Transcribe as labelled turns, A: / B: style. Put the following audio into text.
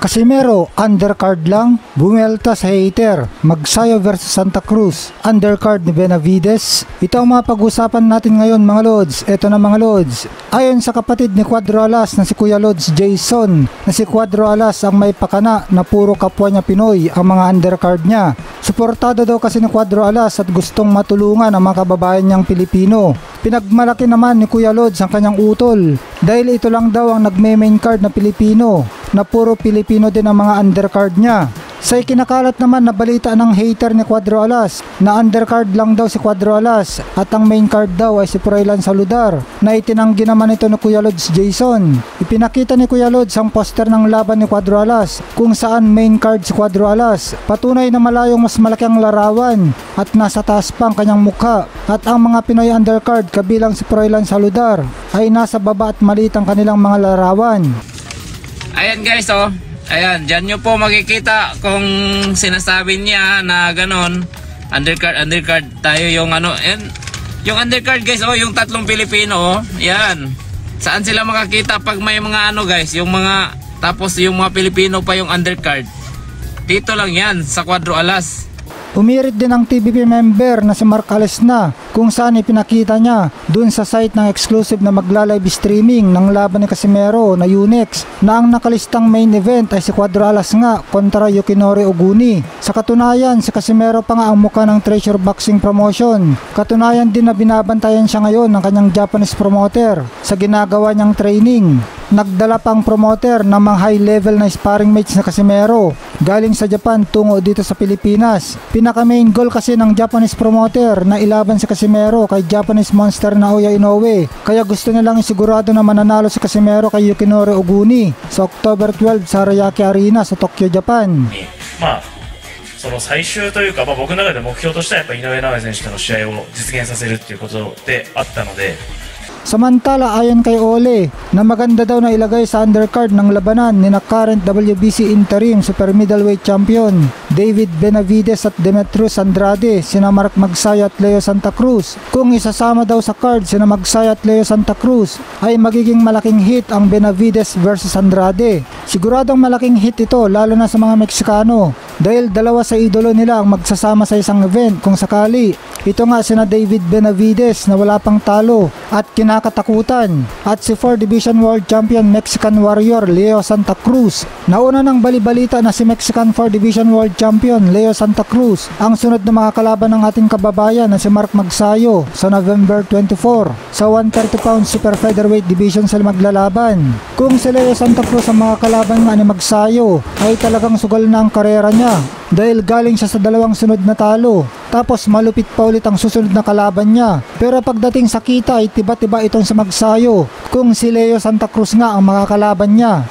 A: Casimero, undercard lang, bumelta sa hater, Magsayo versus Santa Cruz, undercard ni Benavides. Ito ang mga pag-usapan natin ngayon mga Lods. Ito na mga Lods. Ayon sa kapatid ni Cuadro Alas na si Kuya Lods Jason, na si Cuadro Alas ang may pakana na puro kapwa niya Pinoy ang mga undercard niya. Suportado daw kasi ni Cuadro Alas at gustong matulungan ang mga kababayan niyang Pilipino. Pinagmalaki naman ni Kuya Lods ang kanyang utol dahil ito lang daw ang nagme-main card na Pilipino, na puro Pilipino din ang mga undercard niya. Sa ikinakalat naman na balita ng hater ni Cuadro Alas na undercard lang daw si Cuadro Alas at ang main card daw ay si Froilan Saludar, na itinanggi naman ito ni Kuya Lods Jason. Ipinakita ni Kuya Lods ang poster ng laban ni Cuadro Alas kung saan main card si Cuadro Alas. Patunay na malayong mas malaki ang larawan at nasa taas pa ang kanyang mukha, at ang mga Pinoy undercard kabilang si Froilan Saludar ay nasa baba at maliit ang kanilang mga larawan.
B: Ayan guys, oh. Ayan, dyan nyo po makikita kung sinasabi niya na ganon. Undercard tayo yung ano. Ayan, yung undercard guys, oh, yung tatlong Pilipino, oh. Ayan. Saan sila makakita pag may mga ano guys, yung mga, tapos yung mga Pilipino pa yung undercard. Dito lang yan, sa Cuadro Alas.
A: Umirit din ang TVP member na si Mark Alesna kung saan ipinakita niya dun sa site ng exclusive na magla-live streaming ng laban ni Casimero na Unix na ang nakalistang main event ay si Cuadro Alas nga kontra Yukinori Oguni. Sa katunayan, si Casimero pa nga ang mukha ng Treasure Boxing Promotion. Katunayan din na binabantayan siya ngayon ng kanyang Japanese promoter sa ginagawa niyang training. Nagdala pang promoter ng mga high level na sparring mates na Casimero galing sa Japan tungo dito sa Pilipinas. Pinaka main goal kasi ng Japanese promoter na ilaban si Casimero kay Japanese monster Naoya Inoue, kaya gusto nilang isigurado na mananalo si Casimero kay Yukinori Oguni sa October 12 sa Ariake Arena sa Tokyo, Japan.
C: その最終というか、僕の中で目標としてはやっぱ井上尚弥選手との試合を実現させるっていうことであったので、
A: Samantala ayon kay Ole na maganda daw na ilagay sa undercard ng labanan ni na current WBC interim super middleweight champion David Benavides at Demetrius Andrade, sina Mark Magsayo at Leo Santa Cruz. Kung isasama daw sa card sina Magsayo at Leo Santa Cruz ay magiging malaking hit ang Benavides versus Andrade. Siguradong malaking hit ito lalo na sa mga Meksikano dahil dalawa sa idolo nila ang magsasama sa isang event kung sakali. Ito nga sina David Benavides na wala pang talo at kinakatakutan, at si 4 Division World Champion Mexican Warrior Leo Santa Cruz. Nauna ng balibalita na si Mexican 4 Division World Champion Leo Santa Cruz ang sunod na makakalaban ng ating kababayan na si Mark Magsayo sa November 24 sa 130 pounds super featherweight division sila maglalaban. Kung si Leo Santa Cruz ang makakalaban nga ni Magsayo ay talagang sugal na ang karera niya dahil galing siya sa dalawang sunod na talo, tapos malupit pa ulit ang susunod na kalaban niya. Pero pagdating sa kita ay tiba-tiba itong si Magsayo kung si Leo Santa Cruz nga ang makakalaban niya.